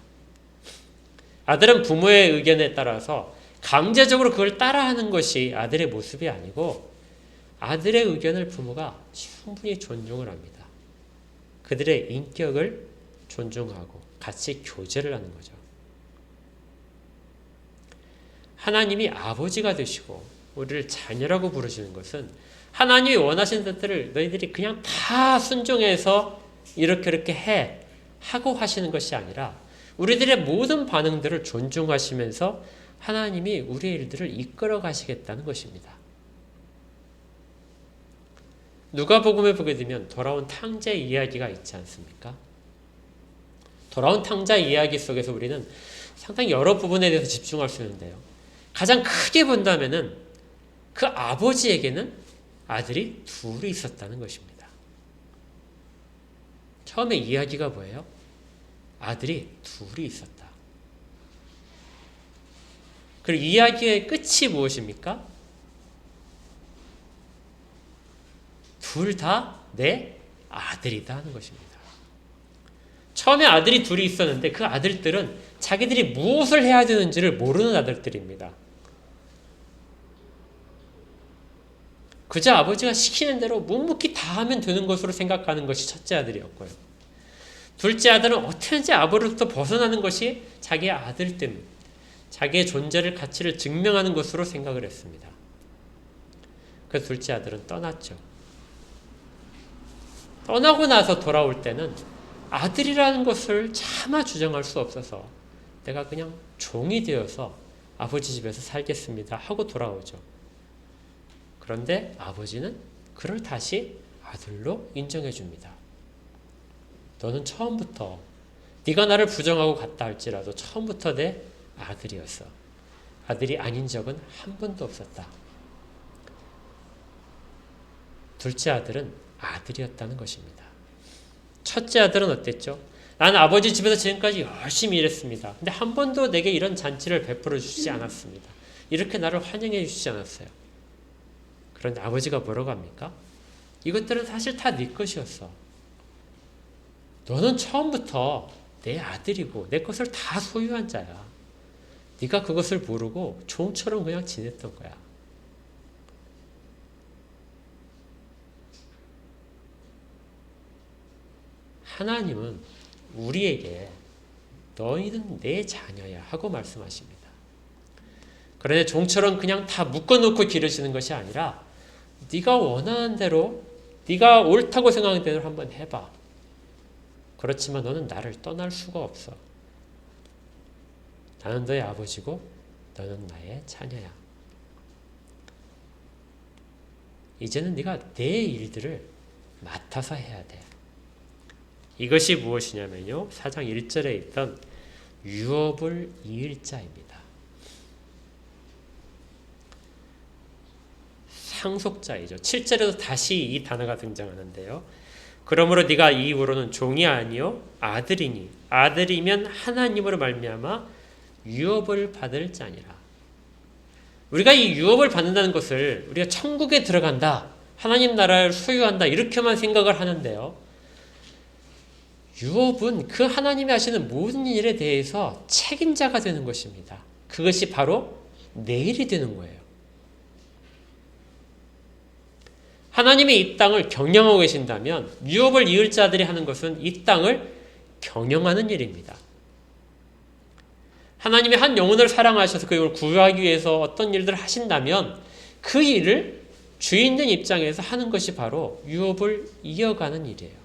아들은 부모의 의견에 따라서 강제적으로 그걸 따라하는 것이 아들의 모습이 아니고 아들의 의견을 부모가 충분히 존중을 합니다. 그들의 인격을 존중하고 같이 교제를 하는 거죠. 하나님이 아버지가 되시고 우리를 자녀라고 부르시는 것은 하나님이 원하시는 뜻들을 너희들이 그냥 다 순종해서 이렇게 해 하고 하시는 것이 아니라 우리들의 모든 반응들을 존중하시면서 하나님이 우리의 일들을 이끌어 가시겠다는 것입니다. 누가복음에 보게 되면 돌아온 탕자 이야기가 있지 않습니까? 돌아온 탕자 이야기 속에서 우리는 상당히 여러 부분에 대해서 집중할 수 있는데요. 가장 크게 본다면은 그 아버지에게는 아들이 둘이 있었다는 것입니다. 처음에 이야기가 뭐예요? 아들이 둘이 있었다. 그리고 이야기의 끝이 무엇입니까? 둘 다 내 아들이다 하는 것입니다. 처음에 아들이 둘이 있었는데 그 아들들은 자기들이 무엇을 해야 되는지를 모르는 아들들입니다. 그저 아버지가 시키는 대로 묵묵히 다 하면 되는 것으로 생각하는 것이 첫째 아들이었고요. 둘째 아들은 어떻게든지 아버지로부터 벗어나는 것이 자기의 아들됨, 자기의 존재를 가치를 증명하는 것으로 생각을 했습니다. 그 둘째 아들은 떠났죠. 떠나고 나서 돌아올 때는 아들이라는 것을 차마 주장할 수 없어서 내가 그냥 종이 되어서 아버지 집에서 살겠습니다 하고 돌아오죠. 그런데 아버지는 그를 다시 아들로 인정해 줍니다. 너는 처음부터 네가 나를 부정하고 갔다 할지라도 처음부터 내 아들이었어. 아들이 아닌 적은 한 번도 없었다. 둘째 아들은 아들이었다는 것입니다. 첫째 아들은 어땠죠? 나는 아버지 집에서 지금까지 열심히 일했습니다. 근데 한 번도 내게 이런 잔치를 베풀어 주시지 않았습니다. 이렇게 나를 환영해 주시지 않았어요. 그런데 아버지가 뭐라고 합니까? 이것들은 사실 다 네 것이었어. 너는 처음부터 내 아들이고 내 것을 다 소유한 자야. 네가 그것을 모르고 종처럼 그냥 지냈던 거야. 하나님은 우리에게 너희는 내 자녀야 하고 말씀하십니다. 그런데 종처럼 그냥 다 묶어놓고 기르시는 것이 아니라 네가 원하는 대로 네가 옳다고 생각하는 대로 한번 해봐. 그렇지만 너는 나를 떠날 수가 없어. 나는 너의 아버지고 너는 나의 자녀야. 이제는 네가 내 일들을 맡아서 해야 돼. 이것이 무엇이냐면요. 4장 1절에 있던 유업을 이을 자입니다. 상속자이죠. 7절에도 다시 이 단어가 등장하는데요. 그러므로 네가 이후로는 종이 아니요 아들이니 아들이면 하나님으로 말미암아 유업을 받을 자니라. 우리가 이 유업을 받는다는 것을 우리가 천국에 들어간다, 하나님 나라를 소유한다 이렇게만 생각을 하는데요. 유업은 그 하나님이 하시는 모든 일에 대해서 책임자가 되는 것입니다. 그것이 바로 내일이 되는 거예요. 하나님이 이 땅을 경영하고 계신다면 유업을 이을 자들이 하는 것은 이 땅을 경영하는 일입니다. 하나님이 한 영혼을 사랑하셔서 그 영혼을 구하기 위해서 어떤 일들을 하신다면 그 일을 주인된 입장에서 하는 것이 바로 유업을 이어가는 일이에요.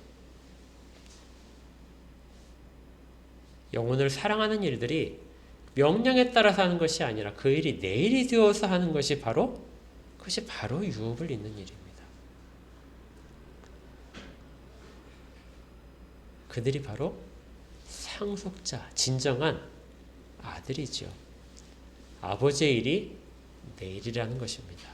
영혼을 사랑하는 일들이 명령에 따라서 하는 것이 아니라 그 일이 내 일이 되어서 하는 것이 바로 그것이 바로 유업을 잇는 일입니다. 그들이 바로 상속자, 진정한 아들이죠. 아버지의 일이 내 일이라는 것입니다.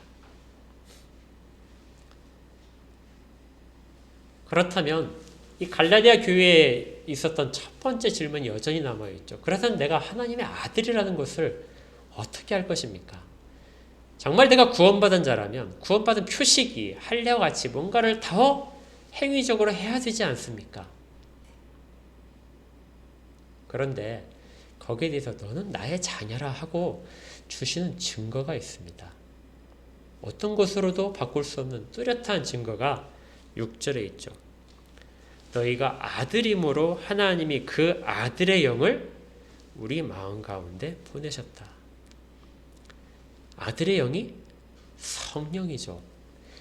그렇다면 이 갈라디아 교회에 있었던 첫 번째 질문이 여전히 남아있죠. 그래서 내가 하나님의 아들이라는 것을 어떻게 할 것입니까? 정말 내가 구원받은 자라면 구원받은 표식이 할례와 같이 뭔가를 더 행위적으로 해야 되지 않습니까? 그런데 거기에 대해서 너는 나의 자녀라 하고 주시는 증거가 있습니다. 어떤 것으로도 바꿀 수 없는 뚜렷한 증거가 6절에 있죠. 너희가 아들임으로 하나님이 그 아들의 영을 우리 마음 가운데 보내셨다. 아들의 영이 성령이죠.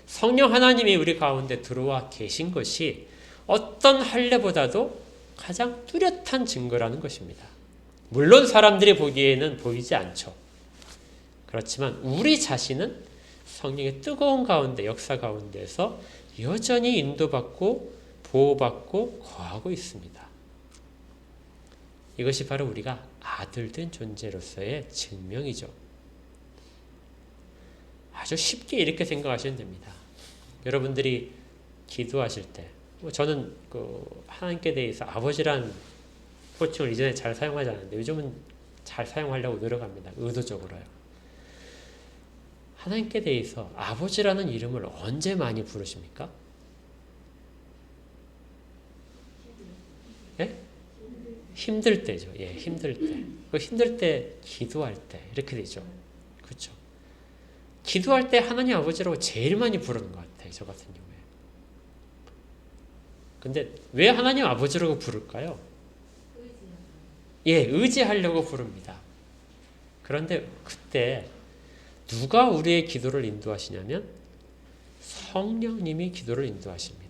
성령 하나님이 우리 가운데 들어와 계신 것이 어떤 할례보다도 가장 뚜렷한 증거라는 것입니다. 물론 사람들이 보기에는 보이지 않죠. 그렇지만 우리 자신은 성령의 뜨거운 가운데, 역사 가운데서 여전히 인도받고 보호받고 거하고 있습니다. 이것이 바로 우리가 아들된 존재로서의 증명이죠. 아주 쉽게 이렇게 생각하시면 됩니다. 여러분들이 기도하실 때, 저는 하나님께 대해서 아버지란 호칭을 이전에 잘 사용하지 않았는데 요즘은 잘 사용하려고 노력합니다. 의도적으로요. 하나님께 대해서 아버지라는 이름을 언제 많이 부르십니까? 예? 힘들 때죠. 예, 힘들 때. 힘들 때, 기도할 때 이렇게 되죠. 그렇죠. 기도할 때 하나님 아버지라고 제일 많이 부르는 것 같아요. 저 같은 경우에. 근데 왜 하나님 아버지라고 부를까요? 예, 의지하려고 부릅니다. 그런데 그때 누가 우리의 기도를 인도하시냐면 성령님이 기도를 인도하십니다.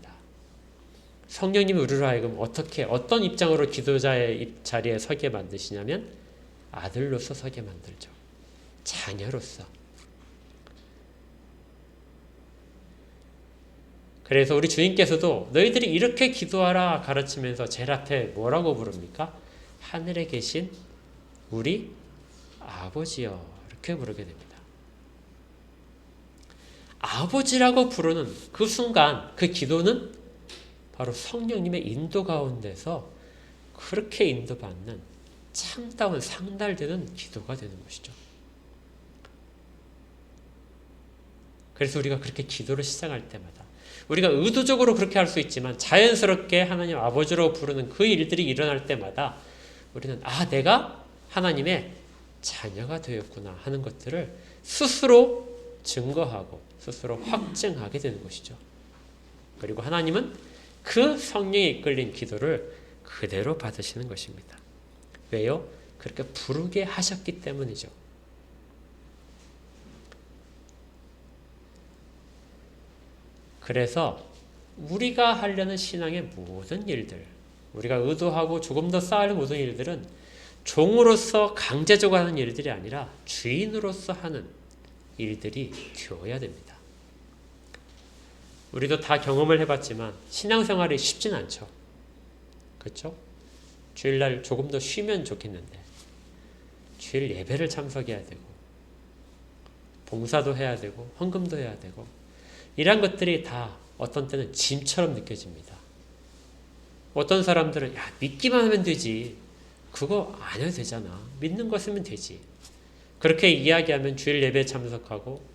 성령님이 우리로 하여금 어떤 입장으로 기도자의 자리에 서게 만드시냐면 아들로서 서게 만들죠. 자녀로서. 그래서 우리 주님께서도 너희들이 이렇게 기도하라 가르치면서 제일 앞에 뭐라고 부릅니까? 하늘에 계신 우리 아버지여 이렇게 부르게 됩니다. 아버지라고 부르는 그 순간 그 기도는 바로 성령님의 인도 가운데서 그렇게 인도받는 참다운 상달되는 기도가 되는 것이죠. 그래서 우리가 그렇게 기도를 시작할 때마다 우리가 의도적으로 그렇게 할 수 있지만 자연스럽게 하나님 아버지로 부르는 그 일들이 일어날 때마다 우리는 내가 하나님의 자녀가 되었구나 하는 것들을 스스로 증거하고 스스로 확증하게 되는 것이죠. 그리고 하나님은 그 성령에 이끌린 기도를 그대로 받으시는 것입니다. 왜요? 그렇게 부르게 하셨기 때문이죠. 그래서 우리가 하려는 신앙의 모든 일들, 우리가 의도하고 조금 더 쌓을 모든 일들은 종으로서 강제적으로 하는 일들이 아니라 주인으로서 하는 일들이 되어야 됩니다. 우리도 다 경험을 해봤지만 신앙생활이 쉽진 않죠. 그렇죠? 주일날 조금 더 쉬면 좋겠는데 주일 예배를 참석해야 되고 봉사도 해야 되고 헌금도 해야 되고 이런 것들이 다 어떤 때는 짐처럼 느껴집니다. 어떤 사람들은 믿기만 하면 되지. 그거 안 해도 되잖아. 믿는 거 쓰면 되지. 그렇게 이야기하면 주일 예배에 참석하고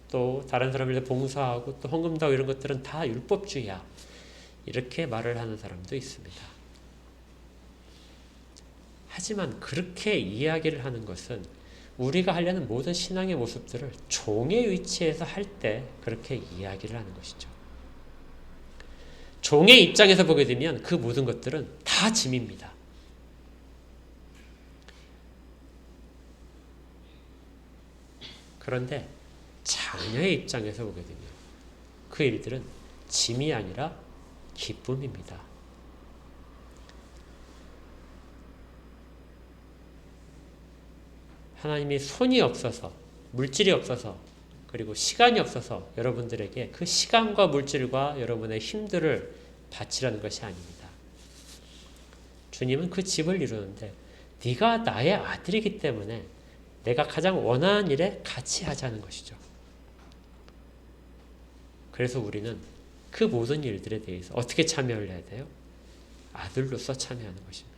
또 다른 사람들한테 봉사하고 또 헌금도 하고 이런 것들은 다 율법주의야. 이렇게 말을 하는 사람도 있습니다. 하지만 그렇게 이야기를 하는 것은 우리가 하려는 모든 신앙의 모습들을 종의 위치에서 할 때 그렇게 이야기를 하는 것이죠. 종의 입장에서 보게 되면 그 모든 것들은 다 짐입니다. 그런데 자녀의 입장에서 보게 되면 그 일들은 짐이 아니라 기쁨입니다. 하나님이 손이 없어서, 물질이 없어서, 그리고 시간이 없어서 여러분들에게 그 시간과 물질과 여러분의 힘들을 바치라는 것이 아닙니다. 주님은 그 집을 이루는데 네가 나의 아들이기 때문에 내가 가장 원하는 일에 같이 하자는 것이죠. 그래서 우리는 그 모든 일들에 대해서 어떻게 참여를 해야 돼요? 아들로서 참여하는 것입니다.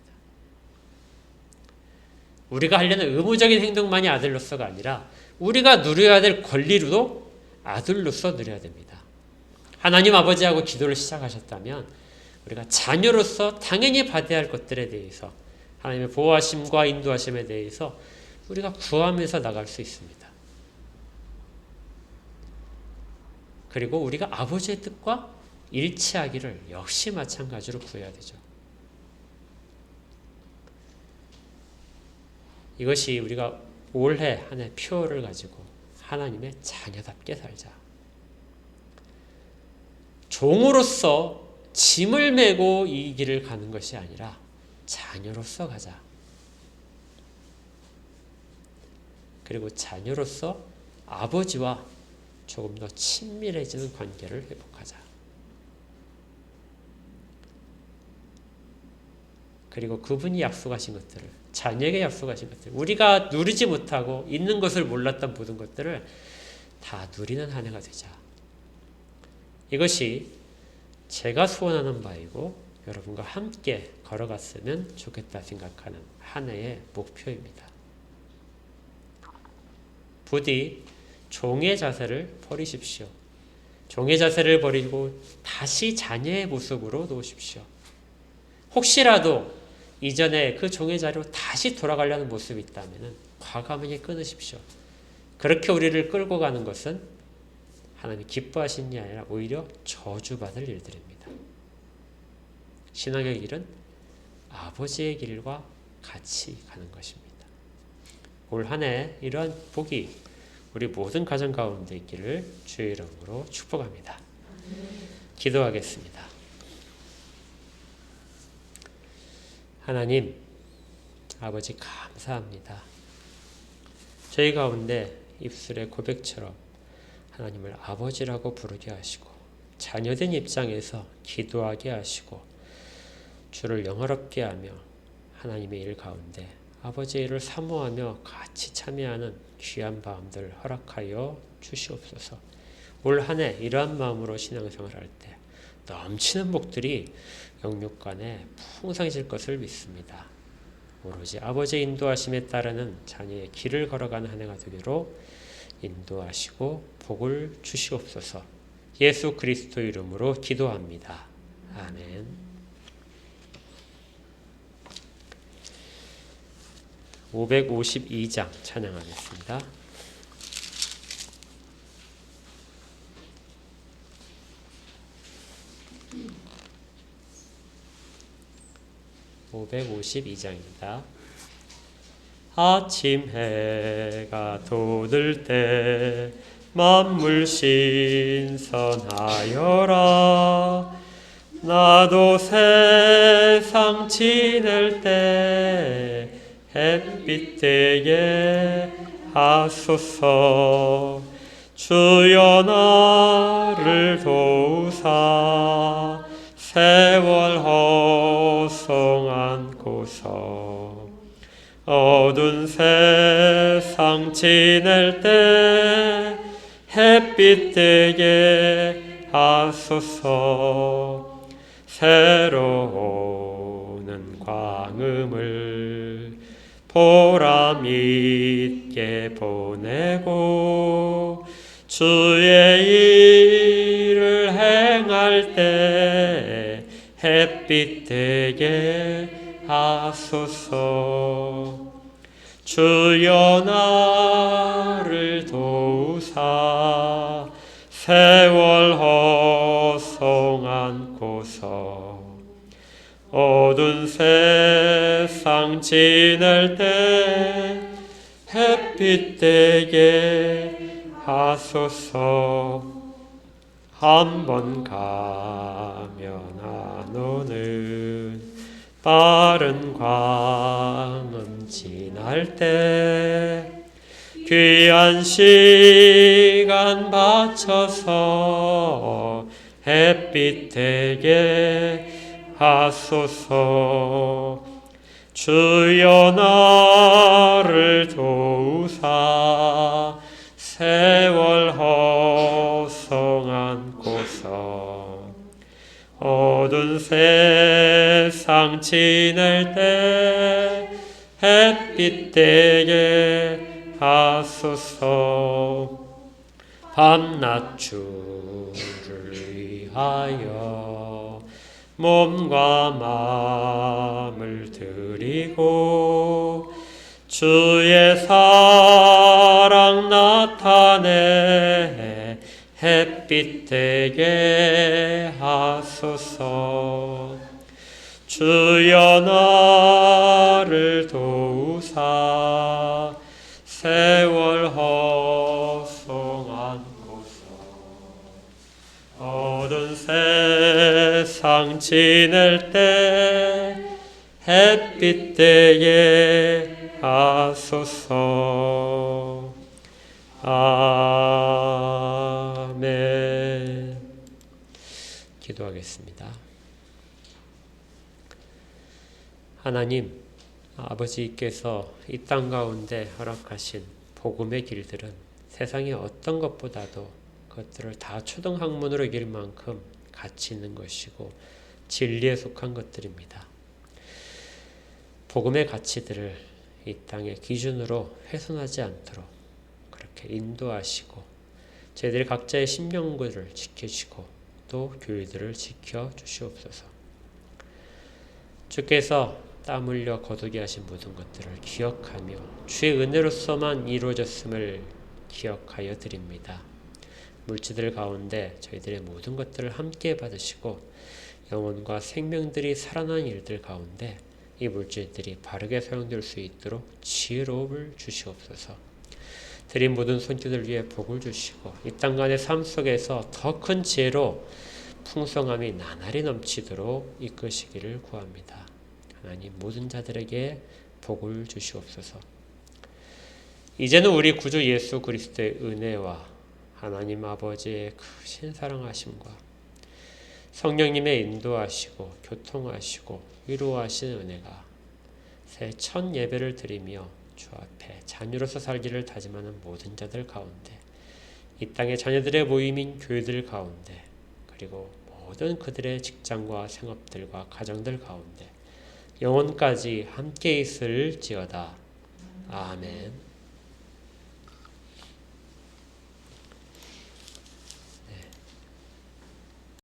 우리가 하려는 의무적인 행동만이 아들로서가 아니라 우리가 누려야 될 권리로도 아들로서 누려야 됩니다. 하나님 아버지하고 기도를 시작하셨다면 우리가 자녀로서 당연히 받아야 할 것들에 대해서 하나님의 보호하심과 인도하심에 대해서 우리가 구하면서 나갈 수 있습니다. 그리고 우리가 아버지의 뜻과 일치하기를 역시 마찬가지로 구해야 되죠. 이것이 우리가 올해 한 해 표를 가지고 하나님의 자녀답게 살자. 종으로서 짐을 메고 이 길을 가는 것이 아니라 자녀로서 가자. 그리고 자녀로서 아버지와 조금 더 친밀해지는 관계를 회복하자. 그리고 그분이 약속하신 것들을, 자녀에게 약속하신 것들, 우리가 누리지 못하고 있는 것을 몰랐던 모든 것들을 다 누리는 한 해가 되자. 이것이 제가 소원하는 바이고 여러분과 함께 걸어갔으면 좋겠다 생각하는 한 해의 목표입니다. 부디 종의 자세를 버리십시오. 종의 자세를 버리고 다시 자녀의 모습으로 놓으십시오. 혹시라도 이전에 그 종의 자리로 다시 돌아가려는 모습이 있다면 과감하게 끊으십시오. 그렇게 우리를 끌고 가는 것은 하나님이 기뻐하시는 게 아니라 오히려 저주받을 일들입니다. 신앙의 길은 아버지의 길과 같이 가는 것입니다. 올 한 해 이러한 복이 우리 모든 가정 가운데 있기를 주의 이름으로 축복합니다. 기도하겠습니다. 하나님, 아버지 감사합니다. 저희 가운데 입술의 고백처럼 하나님을 아버지라고 부르게 하시고 자녀된 입장에서 기도하게 하시고 주를 영화롭게 하며 하나님의 일 가운데 아버지의 일을 사모하며 같이 참여하는 귀한 마음들 허락하여 주시옵소서. 올 한 해 이러한 마음으로 신앙생활을 할 때 넘치는 복들이 영육간에 풍성해질 것을 믿습니다. 오로지 아버지의 인도하심에 따르는 자녀의 길을 걸어가는 한 해가 되기로 인도하시고 복을 주시옵소서. 예수 그리스도 이름으로 기도합니다. 아멘. 552장 찬양하겠습니다. (552장입니다) 아침 해가 돋을 때 만물 신선하여라. 나도 세상 지낼 때 햇빛 되게 하소서. 주여 나를 도우사 세월 허송 안고서 어두운 세상 지낼 때 햇빛 되게 하소서. 새로운 광음을 보람 있게 보내고 주의 일을 행할 때 햇빛 되게 하소서. 주여 나를 도우사 세월 허송 안고서 어두운 세상 지낼 때 햇빛 되게 하소서. 한 번 가면 안 오는 빠른 광음 지날 때 귀한 시간 바쳐서 햇빛 되게 하소서. 주여 나를 도우사 세월 허송 안고서 어두운 세상 세상 지낼 때 햇빛 되게 하소서. 밤낮 주를 위하여 몸과 마음을 드리고 주의 사랑 나타내 햇빛 되게 하소서. 주여 나를 도우사 세월 허송한 어두운 세상 지낼 때 햇빛 되게 하소서. 아멘. 기도하겠습니다. 하나님, 아버지께서 이 땅 가운데 허락하신 복음의 길들은 세상의 어떤 것보다도 그것들을 다 초등학문으로 이길 만큼 가치 있는 것이고 진리에 속한 것들입니다. 복음의 가치들을 이 땅의 기준으로 훼손하지 않도록 그렇게 인도하시고 저희들이 각자의 신명구를 지켜주시고 또 교회들을 지켜주시옵소서. 주께서 땀 흘려 거두게 하신 모든 것들을 기억하며 주의 은혜로서만 이루어졌음을 기억하여 드립니다. 물질들 가운데 저희들의 모든 것들을 함께 받으시고 영혼과 생명들이 살아난 일들 가운데 이 물질들이 바르게 사용될 수 있도록 지혜로움을 주시옵소서. 드린 모든 손길들 위해 복을 주시고 이 땅간의 삶 속에서 더 큰 지혜로 풍성함이 나날이 넘치도록 이끄시기를 구합니다. 하나님, 모든 자들에게 복을 주시옵소서. 이제는 우리 구주 예수 그리스도의 은혜와 하나님 아버지의 크신 사랑하심과 성령님의 인도하시고 교통하시고 위로하시는 은혜가 새 첫 예배를 드리며 주 앞에 자녀로서 살기를 다짐하는 모든 자들 가운데, 이 땅의 자녀들의 모임인 교회들 가운데, 그리고 모든 그들의 직장과 생업들과 가정들 가운데 영혼까지 함께 있을지어다. 아멘.